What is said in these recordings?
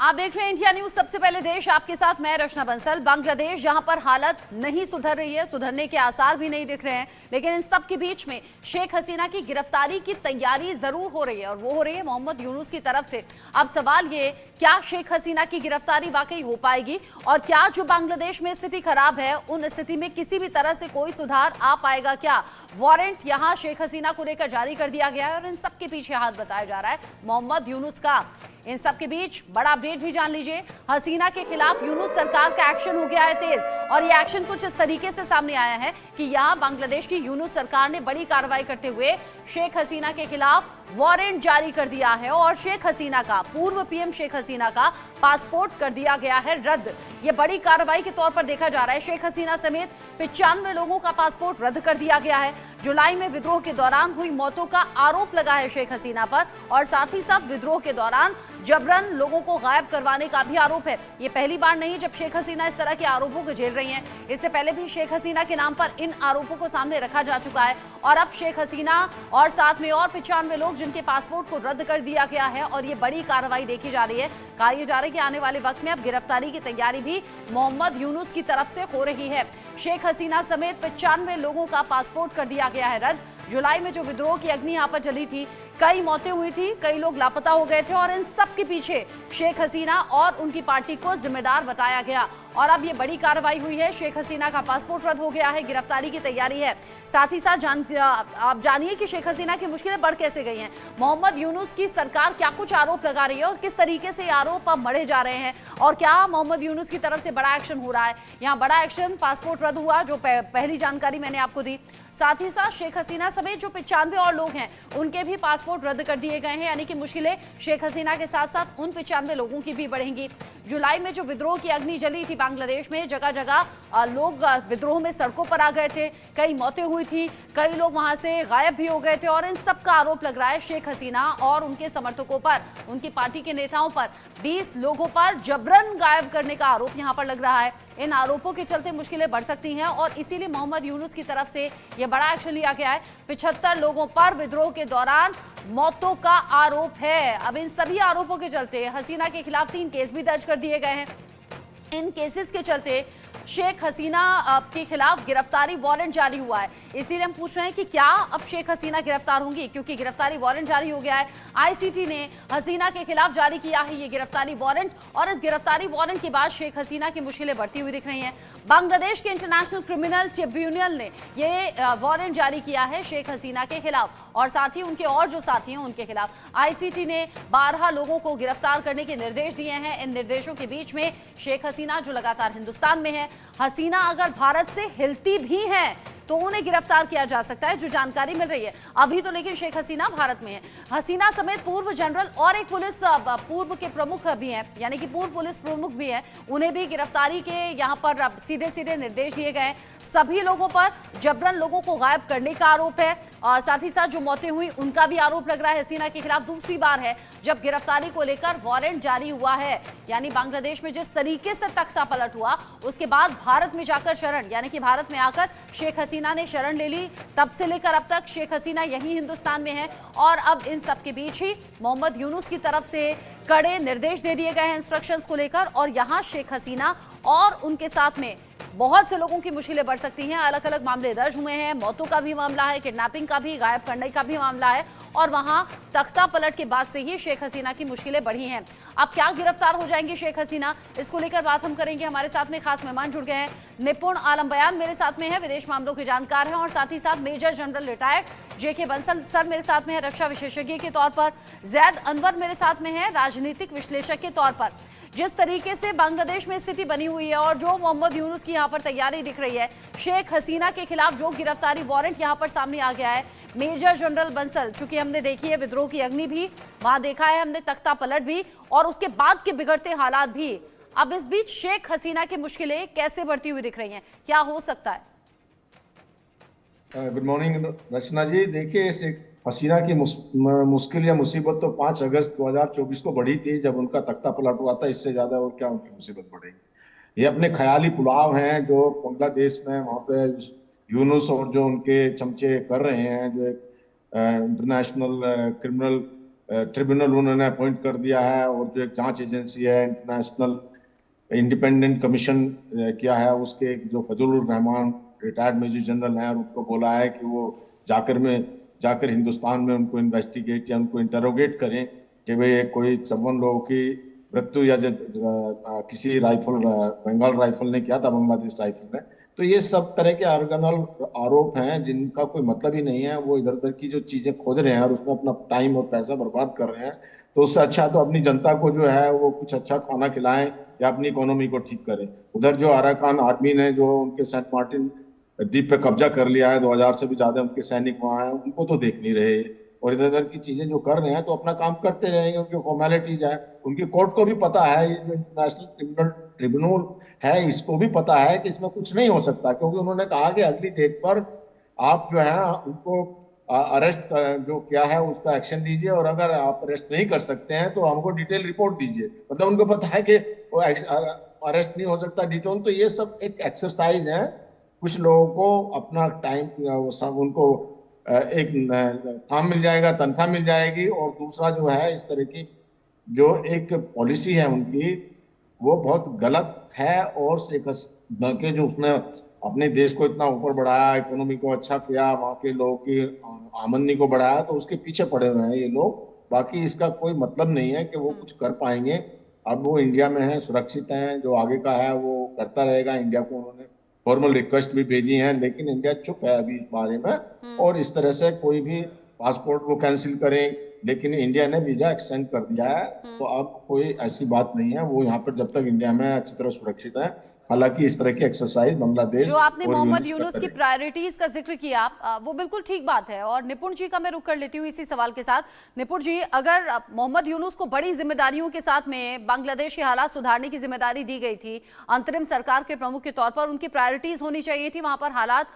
आप देख रहे हैं इंडिया न्यूज। सबसे पहले देश, आपके साथ मैं रचना बंसल। बांग्लादेश जहां पर हालत नहीं सुधर रही है, सुधरने के आसार भी नहीं दिख रहे हैं, लेकिन इन सब के बीच में शेख हसीना की गिरफ्तारी की तैयारी जरूर हो रही है और वो हो रही है मोहम्मद यूनुस की तरफ से। अब सवाल ये, क्या शेख हसीना की गिरफ्तारी वाकई हो पाएगी और क्या जो बांग्लादेश में स्थिति खराब है उन स्थिति में किसी भी तरह से कोई सुधार आ पाएगा? क्या वारंट यहां शेख हसीना को लेकर जारी कर दिया गया है और इन सब के पीछे हाथ बताया जा रहा है मोहम्मद यूनुस का। इन सब के बीच बड़ा अपडेट भी जान लीजिए। हसीना के खिलाफ यूनुस सरकार का एक्शन हो गया है तेज और ये एक्शन कुछ इस तरीके से सामने आया है कि यहां बांग्लादेश की यूनुस सरकार ने बड़ी कार्रवाई करते हुए शेख हसीना के खिलाफ वारंट जारी कर दिया है और शेख हसीना का, पूर्व पीएम शेख हसीना का पासपोर्ट कर दिया गया है रद्द। ये बड़ी कार्रवाई के तौर पर देखा जा रहा है। शेख हसीना समेत 95 लोगों का पासपोर्ट रद्द कर दिया गया है। जुलाई में विद्रोह के दौरान हुई मौतों का आरोप लगा है शेख हसीना पर और साथ ही साथ विद्रोह के दौरान जबरन लोगों को गायब करवाने का भी आरोप है। ये पहली बार नहीं जब शेख हसीना इस तरह के आरोपों को झेल रही हैं। इससे पहले भी शेख हसीना के नाम पर इन आरोपों को सामने रखा जा चुका है और अब शेख हसीना और साथ में और 95 लोग जिनके पासपोर्ट को रद्द कर दिया गया है और ये बड़ी कार्रवाई देखी जा रही है। कहा यह जा रहा है कि आने वाले वक्त में अब गिरफ्तारी की तैयारी भी मोहम्मद यूनुस की तरफ से हो रही है। शेख हसीना समेत 95 लोगों का पासपोर्ट कर दिया गया है रद्द। जुलाई में जो विद्रोह की अग्नि यहाँ पर जली थी, कई मौतें हुई थी, कई लोग लापता हो गए थे और इन सब के पीछे शेख हसीना और उनकी पार्टी को जिम्मेदार बताया गया और अब ये बड़ी कार्रवाई हुई है। शेख हसीना का पासपोर्ट रद्द हो गया है, गिरफ्तारी की तैयारी है। साथ ही साथ आप जानिए कि शेख हसीना की मुश्किलें बढ़ कैसे गई हैं। मोहम्मद यूनुस की सरकार क्या कुछ आरोप लगा रही है और किस तरीके से आरोप अब मढ़े जा रहे हैं और क्या मोहम्मद यूनुस की तरफ से बड़ा एक्शन हो रहा है। यहाँ बड़ा एक्शन, पासपोर्ट रद्द हुआ, जो पहली जानकारी मैंने आपको दी। साथ ही साथ शेख हसीना समेत जो 95 और लोग हैं उनके भी पासपोर्ट रद्द कर दिए गए हैं, यानी कि मुश्किलें शेख हसीना के साथ साथ उन 95 लोगों की भी बढ़ेंगी। जुलाई में जो विद्रोह की अग्नि जली थी बांग्लादेश में, जगह जगह लोग विद्रोह में सड़कों पर आ गए थे, कई मौतें हुई थी, कई लोग वहां से गायब भी हो गए थे और इन सब का आरोप लग रहा है शेख हसीना और उनके समर्थकों पर, उनकी पार्टी के नेताओं पर। 20 लोगों पर जबरन गायब करने का आरोप यहां पर लग रहा है। इन आरोपों के चलते मुश्किलें बढ़ सकती हैं और इसीलिए मोहम्मद यूनुस की तरफ से यह बड़ा एक्शन लिया गया है। 75 लोगों पर विद्रोह के दौरान मौतों का आरोप है। अब इन सभी आरोपों के चलते हसीना के खिलाफ 3 केस भी दर्ज कर दिए गए हैं। इन केसेस के चलते शेख हसीना के खिलाफ गिरफ्तारी वारंट जारी हुआ है। इसीलिए हम पूछ रहे हैं कि क्या अब शेख हसीना गिरफ्तार होंगी, क्योंकि गिरफ्तारी वारंट जारी हो गया है। आईसीटी ने हसीना के खिलाफ जारी किया है ये गिरफ्तारी वारंट और इस गिरफ्तारी वारंट के बाद शेख हसीना की मुश्किलें बढ़ती हुई दिख रही हैं। बांग्लादेश के इंटरनेशनल क्रिमिनल ट्रिब्यूनल ने ये वारंट जारी किया है शेख हसीना के खिलाफ और साथ ही उनके और जो साथी हैं उनके खिलाफ। आईसीटी ने 12 लोगों को गिरफ्तार करने के निर्देश दिए हैं। इन निर्देशों के बीच में शेख हसीना जो लगातार हिंदुस्तान में है, हसीना अगर भारत से हिलती भी हैं तो उन्हें गिरफ्तार किया जा सकता है, जो जानकारी मिल रही है अभी तो। लेकिन शेख हसीना भारत में है। हसीना समेत पूर्व जनरल और एक पुलिस पूर्व के प्रमुख भी हैं, यानी कि पूर्व पुलिस प्रमुख भी हैं, उन्हें भी गिरफ्तारी के यहाँ पर सीधे सीधे निर्देश दिए गए। सभी लोगों पर जबरन लोगों को गायब करने का आरोप है और साथ ही साथ जो मौतें हुई उनका भी आरोप लग रहा है हसीना के खिलाफ। दूसरी बार है जब गिरफ्तारी को लेकर वारंट जारी हुआ है, यानी बांग्लादेश में जिस तरीके से तख्ता पलट हुआ उसके बाद भारत में जाकर शरण, यानी कि भारत में आकर शेख हसीना ने शरण ले ली। तब से लेकर अब तक शेख हसीना यही हिंदुस्तान में है और अब इन सब के बीच ही मोहम्मद यूनुस की तरफ से कड़े निर्देश दे दिए गए हैं इंस्ट्रक्शंस को लेकर और यहाँ शेख हसीना और उनके साथ में बहुत से लोगों की मुश्किलें बढ़ सकती हैं। अलग अलग मामले दर्ज हुए हैं, मौतों का भी मामला है, किडनैपिंग का भी, गायब करने का भी मामला है और वहां तख्ता पलट के बाद से ही शेख हसीना की मुश्किलें बढ़ी हैं। अब क्या गिरफ्तार हो जाएंगी शेख हसीना, इसको लेकर बात हम करेंगे। हमारे साथ में खास मेहमान जुड़ गए हैं। निपुण आलम बयान मेरे साथ में है, विदेश मामलों के जानकार हैं और साथ ही साथ मेजर जनरल रिटायर्ड जेके बंसल सर मेरे साथ में है रक्षा विशेषज्ञ के तौर पर। जैद अनवर मेरे साथ में है राजनीतिक विश्लेषक के तौर पर। जिस तरीके से बांग्लादेश में स्थिति बनी हुई है और जो मोहम्मद यूनुस की यहाँ पर तैयारी दिख रही है, शेख हसीना के खिलाफ जो गिरफ्तारी वारंट यहाँ पर सामने आ गया है, मेजर जनरल बंसल, चूंकि हमने देखी है विद्रोह की अग्नि भी वहां देखा है हमने, तख्ता पलट भी और उसके बाद के बिगड़ते हालात भी। अब इस बीच शेख हसीना की मुश्किलें कैसे बढ़ती हुई दिख रही हैं, क्या हो सकता है? गुड मॉर्निंग रचना जी। देखिए, शेख हसीना की मुश्किल या मुसीबत तो 5 अगस्त 2024 को बढ़ी थी जब उनका तख्ता पलट हुआ था। इससे ज्यादा और क्या उनकी मुसीबत बढ़ेगी। ये अपने ख्याली पुलाव हैं जो बांग्लादेश में वहाँ पे यूनुस और जो उनके चमचे कर रहे हैं, जो एक इंटरनेशनल क्रिमिनल ट्रिब्यूनल उन्होंने अपॉइंट कर दिया है, और जो एक जांच एजेंसी है इंटरनेशनल इंडिपेंडेंट कमीशन किया है, उसके जो Fazlur Rahman retired major general हैं, उनको बोला है कि वो जाकर हिंदुस्तान में उनको इन्वेस्टिगेट या उनको इंटरोगेट करें कि भाई कोई 54 लोगों की मृत्यु या किसी बंगाल राइफल ने किया था, बांग्लादेश राइफल ने। तो ये सब तरह के ऑर्गेनल आरोप हैं जिनका कोई मतलब ही नहीं है। वो इधर उधर की जो चीजें खोज रहे हैं और उसमें अपना टाइम और पैसा बर्बाद कर रहे हैं। तो उससे अच्छा तो अपनी जनता को जो है वो कुछ अच्छा खाना खिलाएं या अपनी इकोनॉमी को ठीक करें। उधर जो अराकान आर्मी ने जो उनके सेंट मार्टिन द्वीप पे कब्जा कर लिया है, 2000 से भी ज्यादा उनके सैनिक वहां हैं, उनको तो देख नहीं रहे। और इधर उधर की चीजें जो कर रहे हैं तो अपना काम करते रहेंगे, उनकी फॉर्मेलिटीज है। उनकी कोर्ट को भी पता है, ये जो इंटरनेशनल क्रिमिनल ट्रिब्यूनल है इसको भी पता है कि इसमें कुछ नहीं हो सकता, क्योंकि उन्होंने कहा कि अगली डेट पर आप जो है उनको अरेस्ट जो किया है उसका एक्शन लीजिए, और अगर आप अरेस्ट नहीं कर सकते हैं तो हमको डिटेल रिपोर्ट दीजिए। मतलब उनको पता है कि वो अरेस्ट नहीं हो सकता डिटेल। तो ये सब एक एक्सरसाइज है। कुछ लोगों को अपना टाइम सब उनको एक काम मिल जाएगा, तनख्वाह मिल जाएगी, और दूसरा जो है इस तरह की जो एक पॉलिसी है उनकी वो बहुत गलत है। और शेख हसीना के जो उसने अपने देश को इतना ऊपर बढ़ाया, इकोनॉमी को अच्छा किया, वहाँ के लोगों की आमदनी को बढ़ाया, तो उसके पीछे पड़े हुए हैं ये लोग। बाकी इसका कोई मतलब नहीं है कि वो कुछ कर पाएंगे। अब वो इंडिया में है, सुरक्षित हैं, जो आगे का है वो करता रहेगा। इंडिया को उन्होंने फॉर्मल रिक्वेस्ट भी भेजी है, लेकिन इंडिया चुप है अभी इस बारे में। और इस तरह से कोई भी पासपोर्ट वो कैंसिल करें, लेकिन इंडिया ने वीजा एक्सटेंड कर दिया है, तो अब कोई ऐसी बात नहीं है। वो यहाँ पर जब तक इंडिया में अच्छी तरह सुरक्षित है। हालांकि इस तरह की एक्सरसाइज बांग्लादेश जो आपने और मोहम्मद यूनुस यूनुस करते की रहे। प्रायोरिटीज का जिक्र किया, वो बिल्कुल ठीक बात है। और निपुण जी का मैं रुख कर लेती हूँ इसी सवाल के साथ। निपुण जी, अगर मोहम्मद यूनुस को बड़ी जिम्मेदारियों के साथ में बांग्लादेश के हालात सुधारने की जिम्मेदारी दी गई थी, अंतरिम सरकार के प्रमुख के तौर पर उनकी प्रायोरिटीज होनी चाहिए थी, वहां पर हालात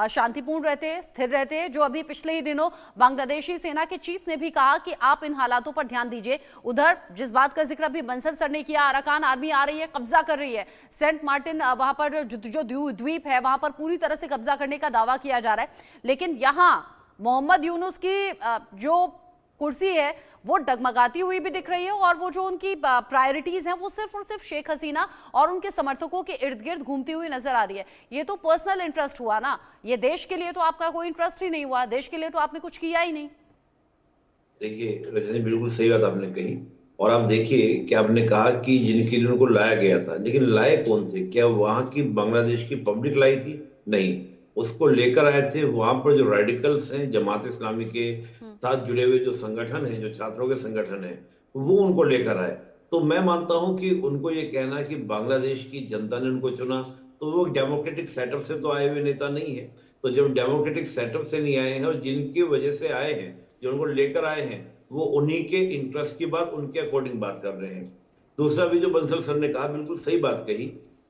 शांतिपूर्ण रहते, स्थिर रहते। जो अभी पिछले ही दिनों बांग्लादेशी सेना के चीफ ने भी कहा कि आप इन हालातों पर ध्यान दीजिए। उधर जिस बात का जिक्र अभी बंसल सर ने किया, अराकान आर्मी आ रही है, कब्जा कर रही है सेंट मार्टिन, वहां पर जो द्वीप है वहां पर पूरी तरह से कब्जा करने का दावा किया जा रहा है। लेकिन यहां मोहम्मद यूनुस की जो कुर्सी है वो डगमगाती हुई भी दिख रही है, और वो जो उनकी प्रायोरिटीज हैं वो सिर्फ और सिर्फ शेख हसीना और उनके समर्थकों के इर्द गिर्द घूमती हुई नजर आ रही है। ये तो पर्सनल इंटरेस्ट हुआ ना, ये देश के लिए तो आपका कोई इंटरेस्ट ही नहीं हुआ, देश के लिए तो आपने कुछ किया ही नहीं। देखिए रजनी, बिल्कुल सही बात आपने कही। और आप देखिए कि आपने कहा कि जिनके लिए उनको लाया गया था, लेकिन लाए कौन थे? क्या वहां की बांग्लादेश की पब्लिक लाई थी? नहीं, उसको लेकर आए थे वहां पर जो रेडिकल्स हैं, जमात इस्लामी के साथ जुड़े हुए जो संगठन है, जो छात्रों के संगठन है, वो उनको लेकर आए। तो मैं मानता हूं कि उनको ये कहना कि बांग्लादेश की जनता ने उनको चुना, तो वो डेमोक्रेटिक सेटअप से तो आए हुए नेता नहीं है। तो जब डेमोक्रेटिक सेटअप से नहीं आए हैं और जिनकी वजह से आए हैं, जो उनको लेकर आए हैं, वो उन्हीं के इंटरेस्ट की बात, उनके अकॉर्डिंग बात कर रहे हैं। दूसरा भी जो बंसल सर ने कहा, बिल्कुल सही बात कही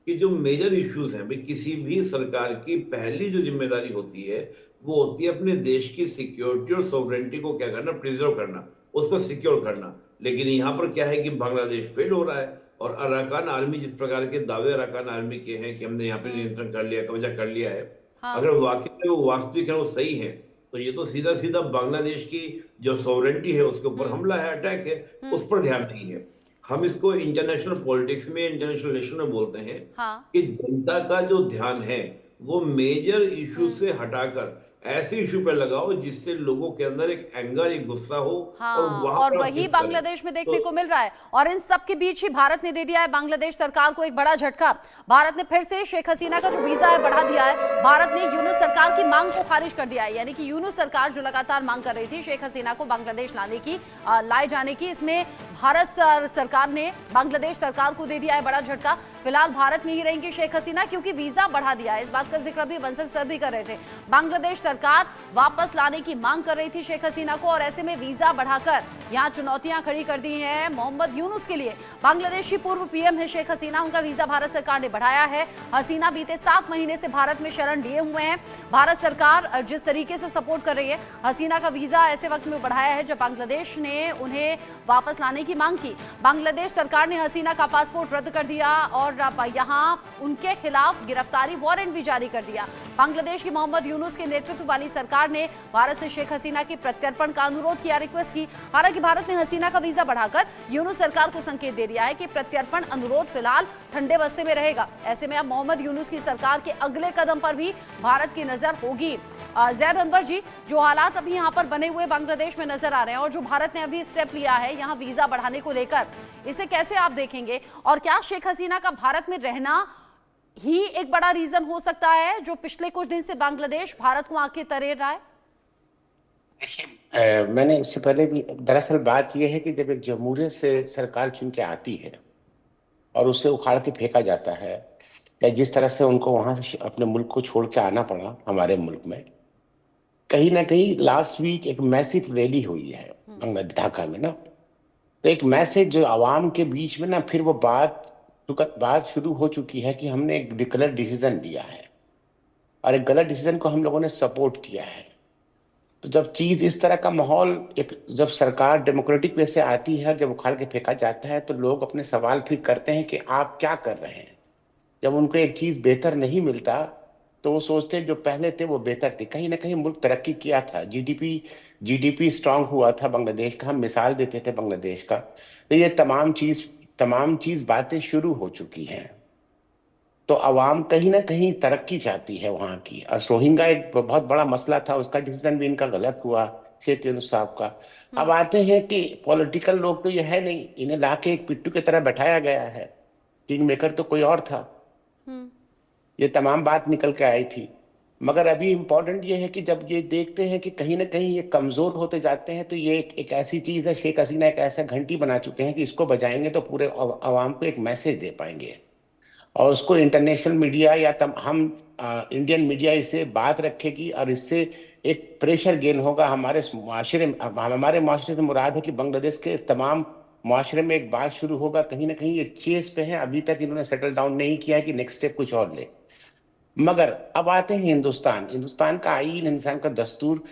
कि जो मेजर इश्यूज हैं भाई, किसी भी सरकार की पहली जो जिम्मेदारी होती है वो होती है अपने देश की सिक्योरिटी और सॉवरेनिटी को क्या करना, प्रिजर्व करना, उसको सिक्योर करना। लेकिन यहाँ पर क्या है कि बांग्लादेश फेल हो रहा है। और अराकान आर्मी, जिस प्रकार के दावे अराकान आर्मी के हैं कि हमने यहाँ पे नियंत्रण कर लिया, कब्जा कर लिया है, अगर वाकई में वो वास्तविक है, वो सही है, तो ये तो सीधा सीधा बांग्लादेश की जो सॉवरेनिटी है उसके ऊपर हमला है, अटैक है, उस पर ध्यान नहीं है। हम इसको इंटरनेशनल पॉलिटिक्स में, इंटरनेशनल रिलेशन में बोलते हैं कि जनता का जो ध्यान है वो मेजर इशू से हटाकर ऐसे इशू पे लगाओ जिससे लोगों के अंदर एक एंगर, एक गुस्सा हो। और वही बांग्लादेश में देखने को मिल रहा है। और इन सब के बीच ही भारत ने दे दिया है बांग्लादेश सरकार को एक बड़ा झटका। भारत ने फिर से शेख हसीना का जो वीजा है बढ़ा दिया है। भारत ने यूनुस सरकार की मांग को खारिज कर दिया है, यानी कि यूनुस सरकार जो लगातार मांग कर रही थी शेख हसीना को बांग्लादेश लाए जाने की, इसमें भारत सरकार ने बांग्लादेश सरकार को दे दिया है बड़ा झटका। फिलहाल भारत में ही रहेंगी शेख हसीना क्योंकि वीजा बढ़ा दिया है। इस बात का जिक्र भी बंसल सर भी कर रहे थे। बांग्लादेश सरकार वापस लाने की मांग कर रही थी शेख हसीना को, और ऐसे में वीजा बढ़ाकर यहां चुनौतियां खड़ी कर दी हैं मोहम्मद यूनुस के लिए। बांग्लादेश की पूर्व पीएम है शेख हसीना, उनका वीजा भारत सरकार ने बढ़ाया है। हसीना बीते 7 महीने से भारत में शरण लिए हुए हैं। भारत सरकार जिस तरीके से सपोर्ट कर रही है, हसीना का वीजा ऐसे वक्त में बढ़ाया है जब बांग्लादेश ने उन्हें वापस लाने की मांग की। बांग्लादेश सरकार ने हसीना का पासपोर्ट रद्द कर दिया और यहां उनके खिलाफ गिरफ्तारी वारंट भी जारी कर दिया। बांग्लादेश की मोहम्मद यूनुस के नेतृत्व नेतृत्व वाली सरकार ने भारत से शेख हसीना के प्रत्यर्पण का अनुरोध किया, रिक्वेस्ट की। हालांकि भारत ने हसीना का वीजा बढ़ाकर यूनुस सरकार को संकेत दे दिया है कि प्रत्यर्पण अनुरोध फिलहाल ठंडे बस्ते में रहेगा। ऐसे में अब मोहम्मद यूनुस की सरकार के अगले कदम पर भी भारत की नजर होगी। जैद अनवर जी, जो हालात अभी यहाँ पर बने हुए बांग्लादेश में नजर आ रहे हैं और जो भारत ने अभी स्टेप लिया है यहाँ वीजा बढ़ाने को लेकर, इसे कैसे आप देखेंगे? और क्या शेख हसीना का भारत में रहना ही एक बड़ा रीजन हो सकता है जो पिछले कुछ दिन से बांग्लादेश भारत को आंखें तरेर रहा है? देखिए, मैंने इससे पहले भी, दरअसल बात यह है कि जब एक जमहूरियत से सरकार चुन के आती है और उसे उखाड़ के फेंका जाता है, या जिस तरह से उनको वहां से अपने मुल्क को छोड़ के आना पड़ा, हमारे मुल्क में कहीं ना कहीं लास्ट वीक एक मैसिव रैली हुई है बांग्लादेश, ढाका में ना। तो एक मैसेज जो आवाम के बीच में ना, फिर वो बात शुरू हो चुकी है कि हमने एक गलत डिसीजन लिया है और एक गलत डिसीजन को हम लोगों ने सपोर्ट किया है। तो जब चीज इस तरह का माहौल, जब सरकार डेमोक्रेटिक वे से आती है, जब उखाड़ के फेंका जाता है, तो लोग अपने सवाल फिर करते हैं कि आप क्या कर रहे हैं। जब उनको एक चीज बेहतर नहीं मिलता तो वो सोचते हैं जो पहले थे वो बेहतर थे। कहीं ना कहीं मुल्क तरक्की किया था, जीडीपी स्ट्रांग हुआ था बांग्लादेश का, हम मिसाल देते थे बांग्लादेश का। तो ये तमाम चीज बातें शुरू हो चुकी हैं। तो आवाम कहीं ना कहीं तरक्की चाहती है वहाँ की। और रोहिंग्या एक बहुत बड़ा मसला था, उसका डिसीजन भी इनका गलत हुआ, शेख यूनुस साहब का। अब आते हैं कि पॉलिटिकल लोग तो ये है नहीं, इन्हें लाके एक पिट्ठू की तरह बैठाया गया है, किंग मेकर तो कोई और था। ये तमाम बात निकल के आई थी। मगर अभी इम्पोर्टेंट ये है कि जब ये देखते हैं कि कहीं ना कहीं ये कमजोर होते जाते हैं, तो ये एक ऐसी चीज है, शेख हसीना एक ऐसा घंटी बना चुके हैं कि इसको बजाएंगे तो पूरे आवाम को एक मैसेज दे पाएंगे। और उसको इंटरनेशनल मीडिया या इंडियन मीडिया इससे बात रखेगी और इससे एक प्रेशर गेन होगा हमारे माशरे से। मुराद है कि बांग्लादेश के तमाम माशरे में एक बात शुरू होगा, कहीं ना कहीं ये चेस पे है, अभी तक इन्होंने सेटल डाउन नहीं किया है कि नेक्स्ट स्टेप कुछ और ले। मगर अब आते हैं हिंदुस्तान का आईन, हिंदुस्तान का दस्तूर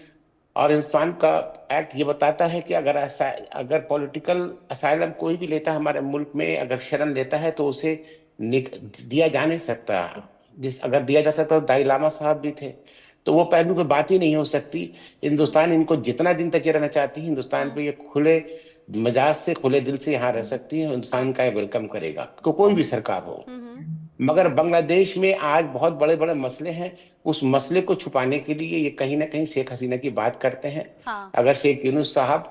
और हिंदुस्तान का एक्ट ये बताता है कि अगर पॉलिटिकल असाइलम कोई भी लेता है हमारे मुल्क में, अगर शरण लेता है तो उसे दिया जा नहीं सकता। अगर दिया जा सकता तो दाई लामा साहब भी थे, तो वो पहलू की बात ही नहीं हो सकती। हिंदुस्तान इनको जितना दिन तक ये रहना चाहती है, हिंदुस्तान पे ये खुले मिजाज से, खुले दिल से यहाँ रह सकती है। हिंदुस्तान का वेलकम करेगा कोई भी सरकार हो। मगर बांग्लादेश में आज बहुत बड़े बड़े मसले हैं, उस मसले को छुपाने के लिए ये कहीं ना कहीं शेख हसीना की बात करते हैं। हाँ। अगर शेख यूनुस साहब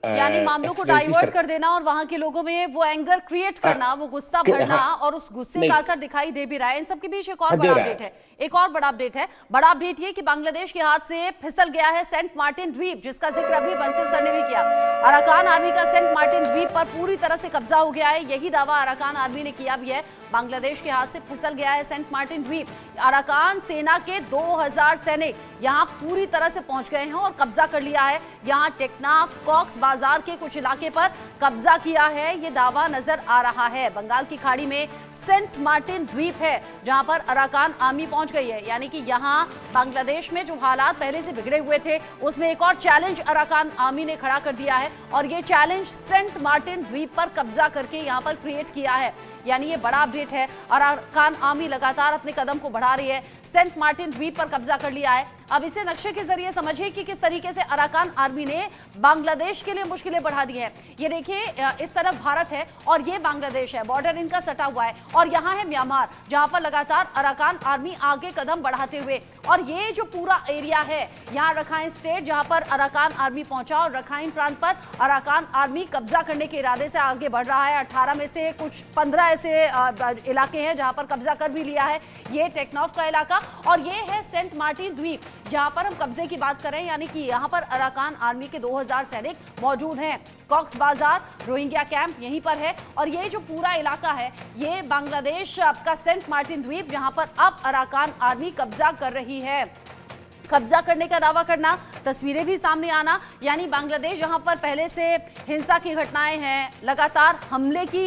यानी मामलों को डाइवर्ट कर देना और वहां के लोगों में वो एंगर क्रिएट करना, वो गुस्सा भरना, और उस गुस्से का असर दिखाई दे भी रहा है। इन सब के बीच एक और बड़ा अपडेट है, बड़ा अपडेट ये कि बांग्लादेश के हाथ से फिसल गया है सेंट मार्टिन द्वीप, जिसका जिक्र अभी बंसल सर ने भी किया। अराकान आर्मी का सेंट मार्टिन द्वीप पर पूरी तरह से कब्जा हो गया है, यही दावा अराकान आर्मी ने किया भी है। बांग्लादेश के हाथ से फिसल गया है सेंट मार्टिन द्वीप। अराकान सेना के 2000 सैनिक यहां पूरी तरह से पहुंच गए हैं और कब्जा कर लिया है। यहां टेकनाफ, कॉक्स बाजार के कुछ इलाके पर कब्जा किया है, ये दावा नजर आ रहा है। बंगाल की खाड़ी में सेंट मार्टिन द्वीप है जहां पर अराकान आर्मी पहुंच गई है। यानी कि यहां बांग्लादेश में जो हालात पहले से बिगड़े हुए थे, उसमें एक और चैलेंज अराकान आर्मी ने खड़ा कर दिया है और ये चैलेंज सेंट मार्टिन द्वीप पर कब्जा करके यहां पर क्रिएट किया है। यानी ये बड़ा अपडेट है। अराकान आर्मी लगातार अपने कदम को बढ़ा रही है, सेंट मार्टिन द्वीप पर कब्जा कर लिया है। अब इसे नक्शे के जरिए समझिए कि किस तरीके से अराकान आर्मी ने बांग्लादेश के लिए मुश्किलें बढ़ा दी हैं। ये देखिए, इस तरफ भारत है और ये बांग्लादेश है, बॉर्डर इनका सटा हुआ है, और यहाँ है म्यांमार जहां पर लगातार अराकान आर्मी आगे कदम बढ़ाते हुए, और ये जो पूरा एरिया है यहाँ रखाइन स्टेट जहां पर अराकान आर्मी पहुंचा और रखाइन प्रांत पर अराकान आर्मी कब्जा करने के इरादे से आगे बढ़ रहा है। 18 में से कुछ 15 ऐसे इलाके हैं जहां पर कब्जा कर भी लिया है। ये टेकनॉफ का इलाका और ये है सेंट मार्टिन द्वीप जहां पर हम कब्जे की बात करें, यानी कि यहां पर अराकान आर्मी के 2000 सैनिक मौजूद हैं। कॉक्स बाजार, रोहिंग्या कैंप यहीं पर है, और ये जो पूरा इलाका है ये बांग्लादेश का सेंट मार्टिन द्वीप जहां पर अब अराकान आर्मी कब्जा कर रही है। कब्जा करने का दावा करना, तस्वीरें भी सामने आना, यानी बांग्लादेश जहां पर पहले से हिंसा की घटनाएं हैं, लगातार हमले की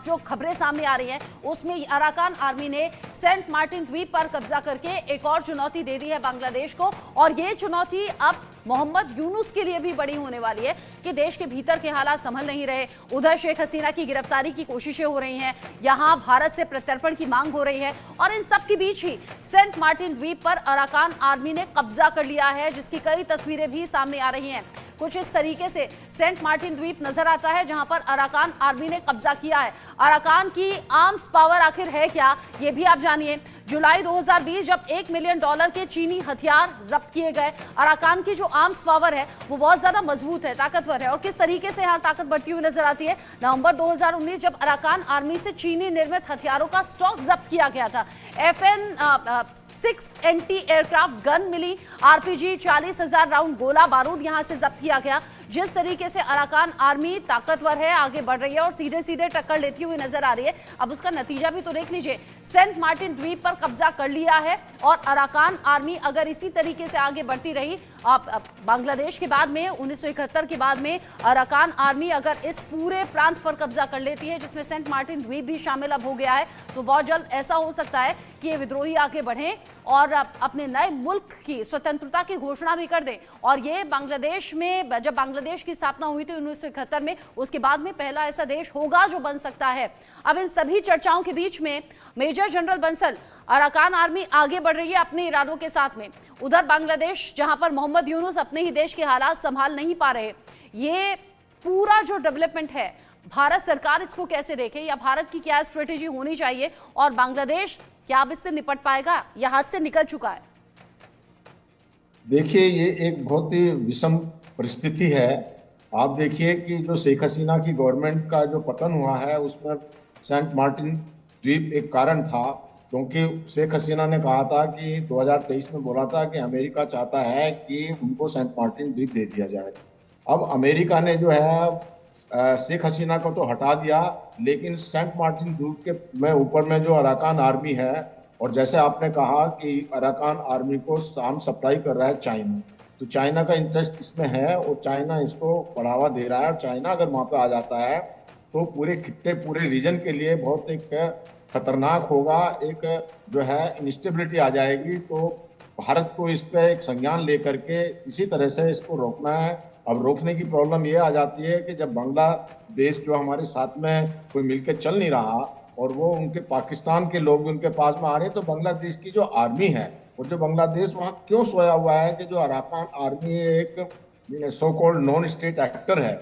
जो खबरें सामने आ रही हैं, उसमें अराकान आर्मी ने सेंट मार्टिन द्वीप पर कब्जा करके एक और चुनौती दे दी है बांग्लादेश को। और ये चुनौती अब मोहम्मद यूनुस के लिए भी बड़ी होने वाली है कि देश के भीतर के हालात संभल नहीं रहे। उधर शेख हसीना की गिरफ्तारी की कोशिशें हो रही हैं, यहां भारत से प्रत्यर्पण की मांग हो रही है और इन सब के बीच ही सेंट मार्टिन द्वीप पर अराकान आर्मी ने कब्जा कर लिया है, जिसकी कई तस्वीरें भी सामने आ रही हैं। कुछ इस तरीके से सेंट मार्टिन द्वीप नजर आता है जहां पर अराकान आर्मी ने कब्जा किया है। अराकान की आर्म्स पावर आखिर है क्या, ये भी आप जानिए। जुलाई 2020 जब $1 मिलियन के चीनी हथियार जब्त किए गए, अराकान की जो आर्म्स पावर है वो बहुत ज्यादा मजबूत है, ताकतवर है। और किस तरीके से यहाँ ताकत बढ़ती हुई नजर आती है। नवंबर 2019 जब अराकान आर्मी से चीनी निर्मित हथियारों का स्टॉक जब्त किया गया था, FN-6 एंटी एयरक्राफ्ट गन मिली, RPG 40,000 राउंड गोला बारूद यहां से जब्त किया गया। जिस तरीके से अराकान आर्मी ताकतवर है, आगे बढ़ रही है और सीधे सीधे टक्कर लेती हुई नजर आ रही है। अब उसका नतीजा भी तो देख लीजिए, सेंट मार्टिन द्वीप पर कब्जा कर लिया है और अराकान आर्मी अगर इसी तरीके से आगे बढ़ती रही, बांग्लादेश के बाद में 1971 के बाद में अराकान आर्मी अगर इस पूरे प्रांत पर कब्जा कर लेती है, जिसमें सेंट मार्टिन द्वीप भी शामिल अब हो गया है, तो बहुत जल्द ऐसा हो सकता है कि ये विद्रोही आगे बढ़ें और अपने नए मुल्क की स्वतंत्रता की घोषणा भी कर दें। और ये बांग्लादेश में, जब बांग्लादेश की स्थापना हुई थी 1971 में, उसके बाद में पहला ऐसा देश होगा जो बन सकता है। अब इन सभी चर्चाओं के बीच में major general Bansal, Arakan army आगे बढ़ रही है अपने इरादों के साथ में। उधर बांग्लादेश जहां पर मोहम्मद यूनुस अपने ही देश के हालात संभाल नहीं पा रहे, ये पूरा जो डेवलपमेंट है, भारत सरकार इसको कैसे देखे या भारत की क्या स्ट्रेटेजी होनी चाहिए और बांग्लादेश क्या अब इससे निपट पाएगा या हाथ से निकल चुका है? देखिए, ये एक बहुत ही विषम परिस्थिति है। आप देखिए कि जो शेख हसीना की गवर्नमेंट का जो पतन हुआ है, उसमें सेंट मार्टिन द्वीप एक कारण था, क्योंकि शेख हसीना ने कहा था कि 2023 में बोला था कि अमेरिका चाहता है कि उनको सेंट मार्टिन द्वीप दे दिया जाए। अब अमेरिका ने जो है शेख हसीना को तो हटा दिया, लेकिन सेंट मार्टिन द्वीप के में ऊपर में जो अराकान आर्मी है, और जैसे आपने कहा कि अराकान आर्मी को आर्म सप्लाई कर रहा है चाइना, तो चाइना का इंटरेस्ट इसमें है और चाइना इसको बढ़ावा दे रहा है। और चाइना अगर वहाँ पे आ जाता है तो पूरे खित्ते, पूरे रीजन के लिए बहुत एक खतरनाक होगा, एक जो है इंस्टेबिलिटी आ जाएगी। तो भारत को इस पे एक संज्ञान लेकर के इसी तरह से इसको रोकना है। अब रोकने की प्रॉब्लम ये आ जाती है कि जब बांग्लादेश जो हमारे साथ में कोई मिलकर चल नहीं रहा और वो उनके पाकिस्तान के लोग उनके पास में आ रहे हैं, तो बांग्लादेश की जो आर्मी है और जो बांग्लादेश वहाँ क्यों सोया हुआ है कि जो अराकान आर्मी एक so called non state actor है,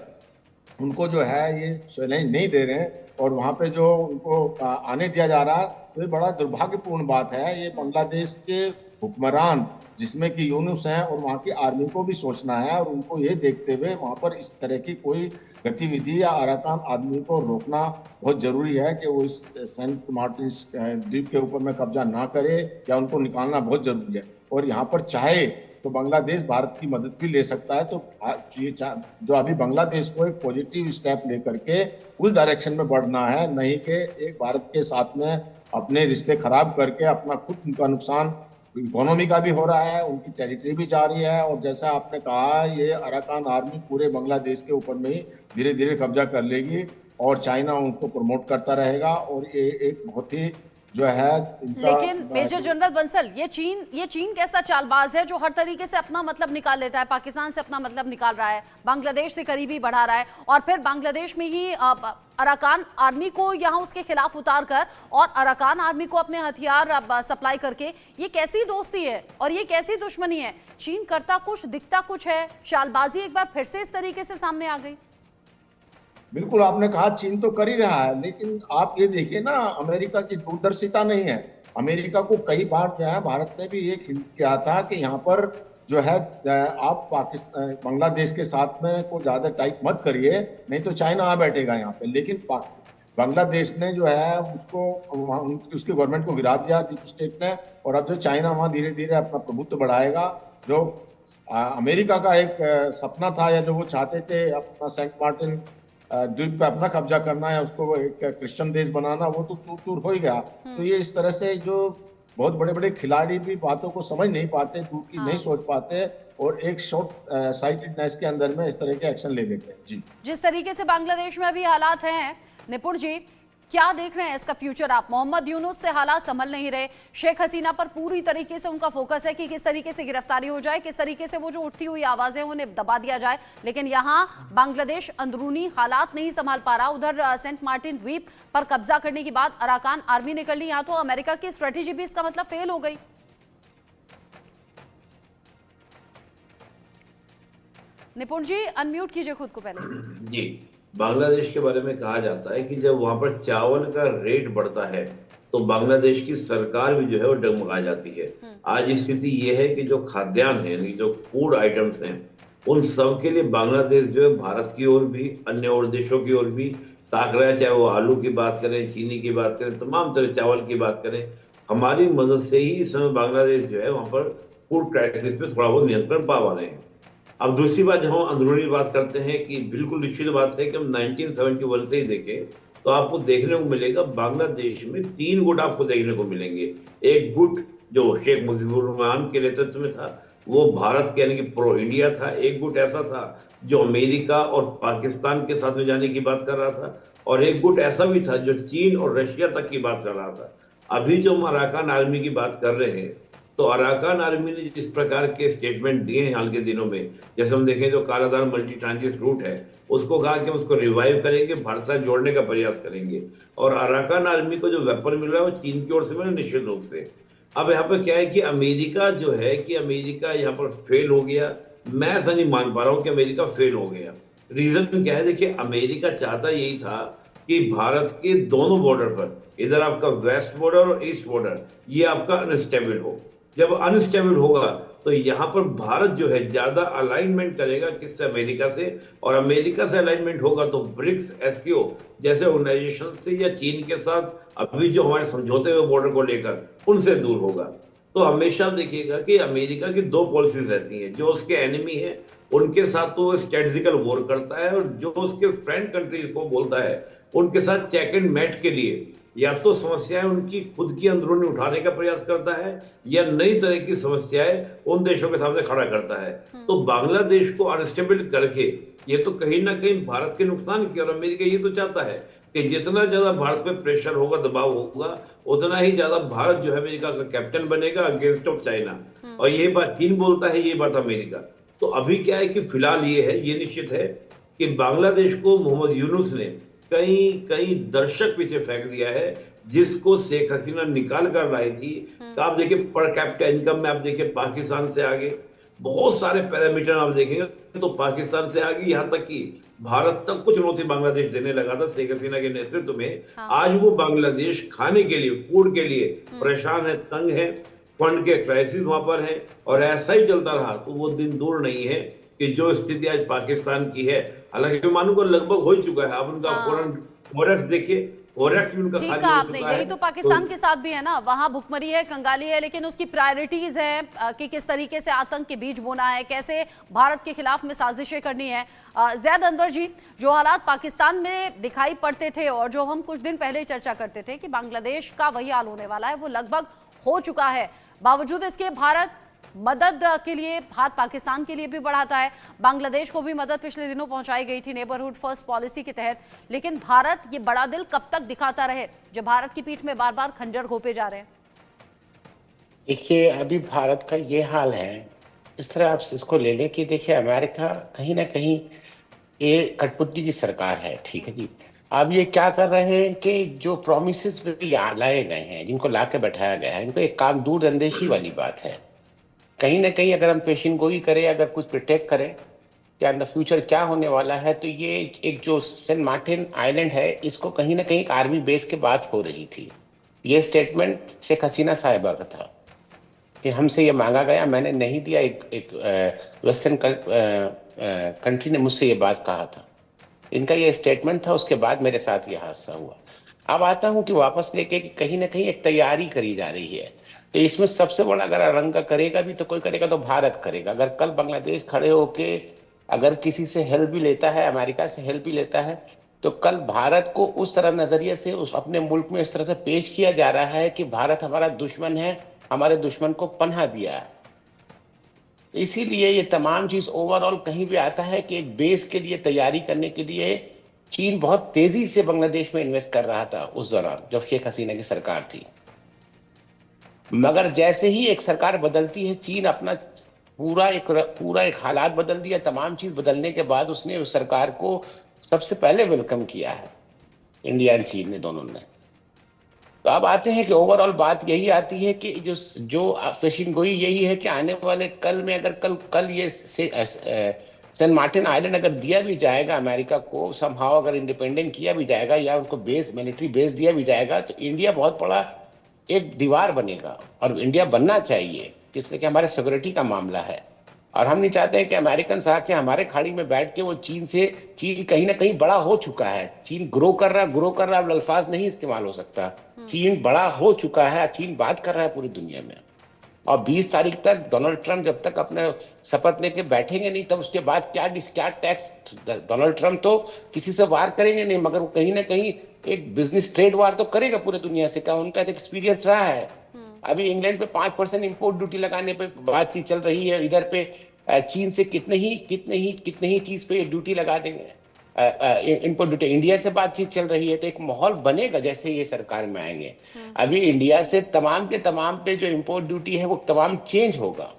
उनको जो है ये चैलेंज नहीं दे रहे हैं और वहाँ पे जो उनको आने दिया जा रहा है, तो ये बड़ा दुर्भाग्यपूर्ण बात है। ये बांग्लादेश के हुक्मरान जिसमें कि यूनुस हैं और वहाँ की आर्मी को भी सोचना है और उनको ये देखते हुए वहाँ पर इस तरह की कोई गतिविधि या अराकान आदमी को रोकना बहुत जरूरी है कि वो इस सेंट मार्टिन द्वीप के ऊपर में कब्जा ना करे या उनको निकालना बहुत जरूरी है। और यहाँ पर चाहे तो बांग्लादेश भारत की मदद भी ले सकता है। तो ये जो अभी बांग्लादेश को एक पॉजिटिव स्टेप लेकर के उस डायरेक्शन में बढ़ना है, नहीं कि एक भारत के साथ में अपने रिश्ते खराब करके अपना खुद उनका नुकसान इकोनॉमी का भी हो रहा है, उनकी टेरिटरी भी जा रही है। और जैसा आपने कहा, ये अराकान आर्मी पूरे बांग्लादेश के ऊपर में ही धीरे धीरे कब्जा कर लेगी और चाइना उसको प्रमोट करता रहेगा। और ये एक बहुत ही जो है लेकिन मेजर जनरल बंसल, ये चीन कैसा चालबाज है जो हर तरीके से अपना मतलब निकाल लेता है, पाकिस्तान से अपना मतलब निकाल रहा है, बांग्लादेश से करीबी बढ़ा रहा है और फिर बांग्लादेश में ही अराकान आर्मी को यहाँ उसके खिलाफ उतार कर और अराकान आर्मी को अपने हथियार सप्लाई करके, ये कैसी दोस्ती है और ये कैसी दुश्मनी है? चीन करता कुछ दिखता कुछ है, चालबाजी एक बार फिर से इस तरीके से सामने आ गई। बिल्कुल, आपने कहा चीन तो कर ही रहा है, लेकिन आप ये देखिए ना, अमेरिका की दूरदर्शिता नहीं है। अमेरिका को कई बार जो है भारत ने भी एक हिंट किया था कि यहाँ पर जो है आप पाकिस्तान बांग्लादेश के साथ में को ज्यादा टाइट मत करिए, नहीं तो चाइना आ बैठेगा यहाँ पे। लेकिन बांग्लादेश ने जो है उसको उसकी गवर्नमेंट को गिरा दिया डीप स्टेट ने, और अब जो चाइना वहाँ धीरे धीरे अपना प्रभुत्व बढ़ाएगा। जो अमेरिका का एक सपना था या जो वो चाहते थे अपना सेंट मार्टिन द्वीप पे अपना कब्जा करना है, उसको एक क्रिश्चियन देश बनाना, वो तो चूर चूर हो ही गया। तो ये इस तरह से जो बहुत बड़े बड़े खिलाड़ी भी बातों को समझ नहीं पाते, दूर की नहीं सोच पाते और एक शॉर्ट साइटेडनेस के अंदर में इस तरह के एक्शन ले लेते हैं। जी, जिस तरीके से बांग्लादेश में अभी हालात हैं निपुण जी, क्या देख रहे हैं इसका फ्यूचर आप? मोहम्मद यूनुस से हालात संभल नहीं रहे, शेख हसीना पर पूरी तरीके से उनका फोकस है कि किस तरीके से गिरफ्तारी हो जाए, किस तरीके से वो जो उठती हुई आवाजें उन्हें दबा दिया जाए। लेकिन यहाँ बांग्लादेश अंदरूनी हालात नहीं संभाल पा रहा। उधर सेंट मार्टिन द्वीप पर कब्जा करने के बाद अराकान आर्मी निकल ली। यहाँ तो अमेरिका की स्ट्रेटेजी भी इसका मतलब फेल हो गई। निपुण जी अनम्यूट कीजिए खुद को पहले। जी, बांग्लादेश के बारे में कहा जाता है कि जब वहां पर चावल का रेट बढ़ता है तो बांग्लादेश की सरकार भी जो है वो डगमगा जाती है। आज स्थिति ये है कि जो खाद्यान्न है, यानी जो फूड आइटम्स हैं, उन सब के लिए बांग्लादेश जो है भारत की ओर भी, अन्य और देशों की ओर भी ताक रहा है। चाहे वो आलू की बात करें, चीनी की बात करें, तमाम तरह चावल की बात करें, हमारी मदद से ही इस समय बांग्लादेश जो है वहां पर फूड क्राइसिस पे थोड़ा बहुत नियंत्रण पा रहे हैं। अब दूसरी बात, जब हम अंदरूनी बात करते हैं, कि बिल्कुल निश्चित बात है कि हम 1971 से ही देखें तो आपको देखने को मिलेगा बांग्लादेश में 3 गुट आपको देखने को मिलेंगे। एक गुट जो शेख मुजीबुर रहमान के नेतृत्व में था, वो भारत के यानी कि प्रो इंडिया था। एक गुट ऐसा था जो अमेरिका और पाकिस्तान के साथ में जाने की बात कर रहा था, और एक गुट ऐसा भी था जो चीन और रशिया तक की बात कर रहा था। अभी जो हम अराकान आर्मी की बात कर रहे हैं, तो अराकान आर्मी ने जिस प्रकार के स्टेटमेंट दिए हैं हाल के दिनों में, जैसे हम देखें जो कालाधार मल्टी ट्रांजिट रूट है, उसको कहा कि हम उसको रिवाइव करेंगे, भारत से जोड़ने का प्रयास करेंगे। और अराकान आर्मी को जो वेपन मिल रहा है वो चीन की ओर से मिला, निश्चित रूप से। अब यहाँ पर क्या है कि अमेरिका जो है कि अमेरिका यहाँ पर फेल हो गया। मैं ऐसा नहीं मान पा रहा हूँ कि अमेरिका फेल हो गया। रीजन क्या है? देखिए, अमेरिका चाहता यही था कि भारत के दोनों बॉर्डर पर, इधर आपका वेस्ट बॉर्डर और ईस्ट बॉर्डर, ये आपका अनस्टेबल हो। जब अनस्टेबल होगा तो यहाँ पर भारत जो है ज्यादा अलाइनमेंट करेगा किससे? अमेरिका से। और अमेरिका से अलाइनमेंट होगा तो ब्रिक्स, एससीओ जैसे ऑर्गेनाइजेशन से, या चीन के साथ अभी जो हमारे समझौते हुए बॉर्डर को लेकर, उनसे दूर होगा। तो हमेशा देखिएगा कि अमेरिका की 2 पॉलिसीज रहती हैं। जो उसके एनिमी है उनके साथ तो स्ट्रेटेजिकल वॉर करता है, और जो उसके फ्रेंड कंट्रीज को बोलता है उनके साथ चेक एंड मैट के लिए या तो समस्याएं उनकी खुद की अंदरूनी उठाने का प्रयास करता है, या नई तरह की समस्याएं उन देशों के सामने खड़ा करता है। तो बांग्लादेश को अनस्टेबल करके ये तो कहीं ना कहीं भारत के नुकसान की, और अमेरिका ये तो चाहता है कि जितना ज्यादा भारत पे प्रेशर होगा, दबाव होगा, उतना ही ज्यादा भारत जो है अमेरिका का कैप्टन बनेगा अगेंस्ट ऑफ चाइना। और ये बात चीन बोलता है, ये बात अमेरिका। तो अभी क्या है कि फिलहाल ये है, ये निश्चित है कि बांग्लादेश को मोहम्मद यूनुस ने कई दर्शक पीछे फेंक दिया है, जिसको शेख हसीना निकाल कर लाई थी। तो आप देखिए पर कैपिटा इनकम में आप देखिए पाकिस्तान से आगे, बहुत सारे पैरामीटर आप देखेंगे तो पाकिस्तान से आगे, यहाँ तक कि भारत तक कुछ चुनौती बांग्लादेश देने लगा था शेख हसीना के नेतृत्व में। आज वो बांग्लादेश खाने के लिए, फूड के लिए परेशान है, तंग है, फंड के क्राइसिस वहां पर है। और ऐसा ही चलता रहा तो वो दिन दूर नहीं है कि जो स्थिति आज पाकिस्तान की है, हालांकि मानू को लगभग हो चुका है। आप उनका फॉरेक्स देखिए, फॉरेक्स भी उनका ठीक खाली है हो आपने, चुका है। यही तो पाकिस्तान के साथ भी है ना, वहां भुखमरी है, कंगाली है, लेकिन उसकी प्रायोरिटीज है कि किस तरीके से आतंक के बीज बोना है, कैसे भारत के खिलाफ में साजिशें करनी है। जैद अनवर जी, जो हालात पाकिस्तान में दिखाई पड़ते थे और जो हम कुछ दिन पहले चर्चा करते थे कि बांग्लादेश का वही हाल होने वाला है, वो लगभग हो चुका है। बावजूद इसके भारत मदद के लिए हाथ पाकिस्तान के लिए भी बढ़ाता है। बांग्लादेश को भी मदद पिछले दिनों पहुंचाई गई थी नेबरहुड फर्स्ट पॉलिसी के तहत। लेकिन भारत ये बड़ा दिल कब तक दिखाता रहे जब भारत की पीठ में बार बार खंजर घोंपे जा रहे हैं? देखिए, अभी भारत का ये हाल है, इस तरह आप इसको ले लें कि देखिए अमेरिका कहीं ना कहीं ये कठपुतली की सरकार है, ठीक है जी। अब ये क्या कर रहे हैं कि जो प्रोमिसेस लाए गए हैं, जिनको ला के बैठाया गया है, इनको एक काम दूरदर्शी वाली बात है। कहीं ना कहीं अगर हम पेशिन गोई करें, अगर कुछ प्रोटेक्ट करें कि इन द फ्यूचर क्या होने वाला है, तो ये एक जो सेंट मार्टिन आइलैंड है, इसको कहीं ना कहीं एक आर्मी बेस के बात हो रही थी। ये स्टेटमेंट शेख हसीना साहिबा का था कि हमसे ये मांगा गया, मैंने नहीं दिया। एक वेस्टर्न कंट्री ने मुझसे ये बात कहा था, इनका ये स्टेटमेंट था। उसके बाद मेरे साथ ये हादसा हुआ। अब आता हूँ कि वापस लेके कि कहीं ना कहीं एक तैयारी करी जा रही है। तो इसमें सबसे बड़ा अगर रंगा करेगा भी तो कोई करेगा तो भारत करेगा। अगर कल बांग्लादेश खड़े होके अगर किसी से हेल्प भी लेता है, अमेरिका से हेल्प भी लेता है, तो कल भारत को उस तरह नजरिए से उस अपने मुल्क में इस तरह से पेश किया जा रहा है कि भारत हमारा दुश्मन है, हमारे दुश्मन को पनाह दिया है। तो इसीलिए ये तमाम चीज ओवरऑल कहीं भी आता है कि एक बेस के लिए तैयारी करने के लिए चीन बहुत तेजी से बांग्लादेश में इन्वेस्ट कर रहा था उस दौरान जब शेख हसीना की सरकार थी। मगर जैसे ही एक सरकार बदलती है, चीन अपना पूरा एक हालात बदल दिया। तमाम चीज बदलने के बाद उसने उस सरकार को सबसे पहले वेलकम किया है, इंडिया एंड चीन ने दोनों ने। तो अब आते हैं कि ओवरऑल बात यही आती है कि जो पेशिन गोई यही है कि आने वाले कल में अगर कल ये सेंट मार्टिन आइलैंड अगर दिया भी जाएगा अमेरिका को, समहाउ अगर इंडिपेंडेंट किया भी जाएगा या उनको मिलिट्री बेस दिया भी जाएगा, तो इंडिया बहुत बड़ा एक दीवार बनेगा। और इंडिया बनना चाहिए, इसलिए कि हमारे सिक्योरिटी का मामला है। और हम नहीं चाहते हैं कि अमेरिकन आके हमारे खाड़ी में बैठ के वो चीन कहीं ना कहीं बड़ा हो चुका है। चीन ग्रो कर रहा है, अब अल्फाज नहीं इस्तेमाल हो सकता। चीन बड़ा हो चुका है, चीन बात कर रहा है पूरी दुनिया में। और 20 तारीख तक डोनाल्ड ट्रंप जब तक अपने शपथ लेके बैठेंगे नहीं, तब उसके बाद क्या टैक्स। डोनाल्ड ट्रंप तो किसी से वार करेंगे नहीं, मगर वो कहीं ना कहीं एक बिजनेस ट्रेड वार तो करेगा पूरे दुनिया से। क्या उनका एक्सपीरियंस रहा है। अभी इंग्लैंड पे 5% इंपोर्ट ड्यूटी लगाने पे बातचीत चल रही है, इधर पे चीन से कितने ही चीज पे ड्यूटी लगा देंगे, इनपुट ड्यूटी। इंडिया से बातचीत चल रही है, तो एक माहौल बनेगा जैसे ये सरकार में आएंगे। अभी इंडिया से तमाम के तमाम पे जो इम्पोर्ट ड्यूटी है वो तमाम चेंज होगा।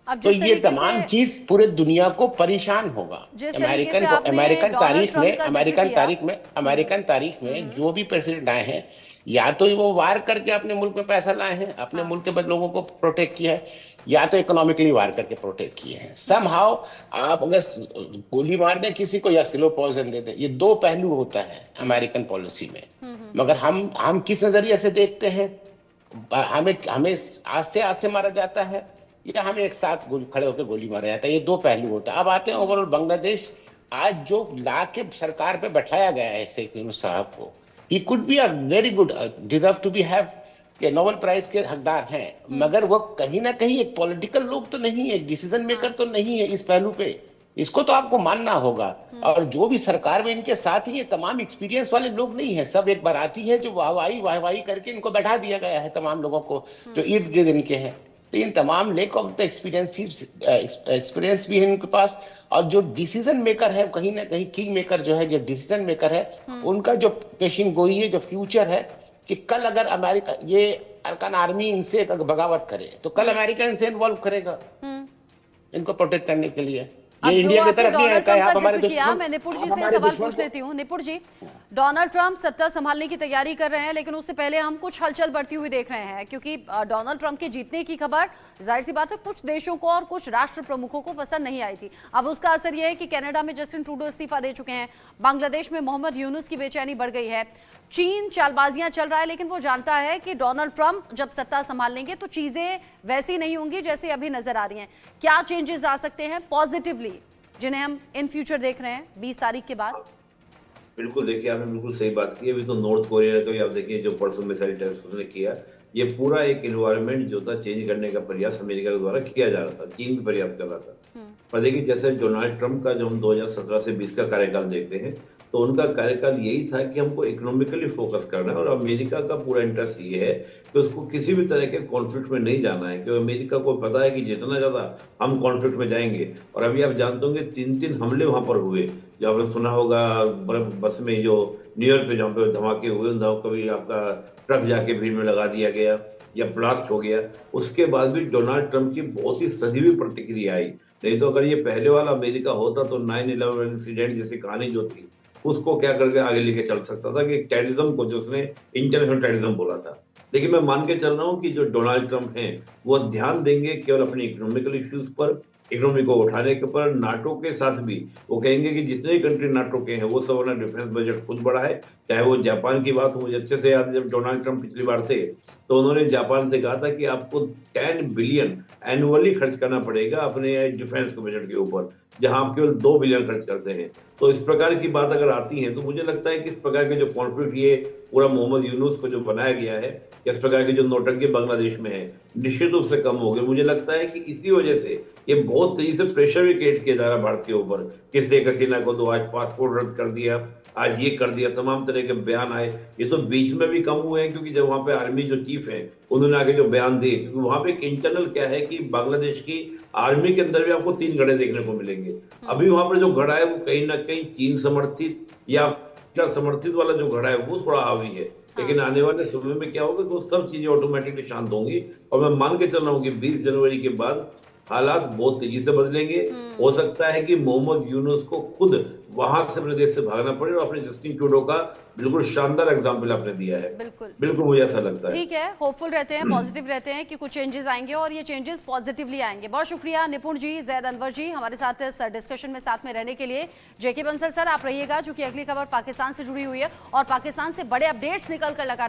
अब तो ये तमाम चीज पूरे दुनिया को परेशान होगा। अमेरिकन तारीख में जो भी प्रेसिडेंट आए हैं, या तो वो वार करके अपने मुल्क में पैसा लाए हैं, अपने मुल्क के लोगों को प्रोटेक्ट किया है, या तो इकोनॉमिकली वार करके प्रोटेक्ट किए हैं। समहाउ आप अगर गोली मार दें किसी को या स्लो पॉइजन दे दें, ये दो पहलू होता है अमेरिकन पॉलिसी में। मगर हम किस नजरिए से देखते हैं, हमें आस्ते आस्ते मारा जाता है या हमें एक साथ खड़े होकर गोली मारा जाता है, ये दो पहलू होता है। अब आते हैं ओवरऑल बांग्लादेश। आज जो ला के सरकार पे बैठाया गया है शेख यूनुस साहब को, he could be a very good, deserve to be have, के नोबेल प्राइज के हकदार हैं, मगर वो कहीं ना कहीं एक पॉलिटिकल लोग तो नहीं है, डिसीजन मेकर तो नहीं है इस पहलू पे। इसको तो आपको मानना होगा। और जो भी सरकार में इनके साथ ही ये तमाम एक्सपीरियंस वाले लोग नहीं है, सब एक बाराती है जो वाहवाही करके इनको बैठा दिया गया है तमाम लोगों को जो इर्द गिर्द इनके हैं। तो इन तमाम लेक ऑफ द एक्सपीरियंस भी है इनके पास। और जो डिसीजन मेकर है, कहीं ना कहीं किंग मेकर जो है, जो डिसीजन मेकर है, उनका जो पेशिन गोई है, जो फ्यूचर है, कि कल अगर अमेरिका ये अरकान आर्मी इनसे बगावत करे तो कल अमेरिका इनसे इन्वॉल्व करेगा इनको प्रोटेक्ट करने के लिए। ये इंडिया की तरफ नहीं रहता है। आप हमारे दुश्मन, मैं निपुण जी से सवाल पूछ लेती हूँ। निपुण जी, डोनाल्ड ट्रंप सत्ता संभालने की तैयारी कर रहे हैं, लेकिन उससे पहले हम कुछ हलचल बढ़ती हुई देख रहे हैं, क्योंकि डोनाल्ड ट्रंप के जीतने की खबर जाहिर सी बात है कुछ देशों को और कुछ राष्ट्र प्रमुखों को पसंद नहीं आई थी। अब उसका असर यह है कि कनाडा में जस्टिन ट्रूडो इस्तीफा दे चुके हैं, बांग्लादेश में मोहम्मद यूनुस की बेचैनी बढ़ गई है, चीन चालबाजियां चल रहा है, लेकिन वो जानता है कि डोनाल्ड ट्रंप जब सत्ता संभालेंगे तो चीजें वैसी नहीं होंगी जैसे अभी नजर आ रही हैं। क्या चेंजेस आ सकते हैं पॉजिटिवली जिन्हें हम इन फ्यूचर देख रहे हैं 20 तारीख के बाद? बिल्कुल, देखिए आपने बिल्कुल सही बात की। अभी तो नॉर्थ कोरिया का भी आप देखिए जो परसों मिसाइल टेस्ट उसने किया, ये पूरा एक एनवायरनमेंट जो था चेंज करने का प्रयास अमेरिका के द्वारा किया जा रहा था, चीन भी प्रयास कर रहा था। पर देखिए जैसे डोनाल्ड ट्रंप का जो हम 2017 से 20 का कार्यकाल देखते हैं, तो उनका कार्यकाल यही था कि हमको इकोनॉमिकली फोकस करना है, और अमेरिका का पूरा इंटरेस्ट ये है कि उसको किसी भी तरह के कॉन्फ्लिक्ट में नहीं जाना है, क्योंकि अमेरिका को पता है कि जितना ज्यादा हम कॉन्फ्लिक्ट में जाएंगे। और अभी आप जानते होंगे 3 हमले वहां पर हुए, जो आपने सुना होगा बस में जो न्यूयॉर्क पे जहाँ पे धमाके हुए, कभी आपका ट्रक जाके भीड़ में लगा दिया गया या ब्लास्ट हो गया। उसके बाद भी डोनाल्ड ट्रंप की बहुत ही सधी हुई प्रतिक्रिया आई। नहीं तो अगर ये पहले वाला अमेरिका होता तो 9/11 इंसिडेंट जैसी कहानी जो थी उसको क्या करके आगे लेके चल सकता था, कि टेररिज्म को जो उसने इंटरनेशनल टेररिज्म बोला था। लेकिन मैं मान के चल रहा हूँ कि जो डोनाल्ड ट्रंप हैं वो ध्यान देंगे केवल अपने इकोनॉमिकल इश्यूज पर, इकोनॉमी को उठाने के पर। नाटो के साथ भी वो कहेंगे कि जितने कंट्री नाटो के हैं वो सब अपना डिफेंस बजट खुद बढ़ाए। चाहे वो जापान की बात हो, मुझे अच्छे से याद, जब डोनाल्ड ट्रंप पिछली बार थे तो उन्होंने जापान से कहा था कि आपको 10 बिलियन एनुअली खर्च करना पड़ेगा अपने डिफेंस के बजट के ऊपर, जहां आप केवल 2 बिलियन खर्च करते हैं। तो इस प्रकार की बात अगर आती है तो मुझे लगता है कि इस प्रकार के जो कॉन्फ्लिक्ट ये पूरा मोहम्मद यूनुस को जो बनाया गया है, इस प्रकार की जो नोटंकी बांग्लादेश में है, निश्चित रूप से कम हो गई। मुझे लगता है कि इसी वजह से ये बहुत तेजी से प्रेशर भी क्रिएट किया जा रहा है भारत के ऊपर, कि शेख हसीना को तो आज पासपोर्ट रद्द कर दिया, आज ये कर दिया, तमाम तरह के बयान आए। ये तो बीच में भी कम हुए हैं, क्योंकि जब वहां पे आर्मी जो चीफ चीफ हैं, उन्होंने आगे जो बयान दिए, क्योंकि वहां पे एक इंटरनल क्या है कि बांग्लादेश की आर्मी के अंदर भी आपको 3 गढ़े देखने को मिलेंगे। अभी वहां पर जो गढ़ा है वो कहीं ना कहीं चीन समर्थित या समर्थित वाला जो गढ़ा है वो थोड़ा हावी है, लेकिन आने वाले समय में क्या होगा कि वो सब चीजें ऑटोमेटिकली शांत होंगी। और मैं मान के चल रहा हूँ कि 20 जनवरी के बाद हालात बहुत तेजी से बदलेंगे। हो सकता है कि मोहम्मद यूनुस को खुद वहां से अपने देश से भागना पड़े, और अपने जस्टिन ट्रूडो का बिल्कुल शानदार एग्जाम्पल आपने दिया है। बिल्कुल मुझे ऐसा लगता है। ठीक है, होपफुल रहते हैं, पॉजिटिव रहते हैं कि कुछ चेंजेस आएंगे और ये चेंजेस पॉजिटिवली आएंगे। बहुत शुक्रिया निपुण जी, जैद अनवर जी, हमारे साथ इस डिस्कशन में साथ में रहने के लिए। जेके बंसल सर आप रहिएगा, जो कि अगली खबर पाकिस्तान से जुड़ी हुई है और पाकिस्तान से बड़े अपडेट्स निकल कर लगातार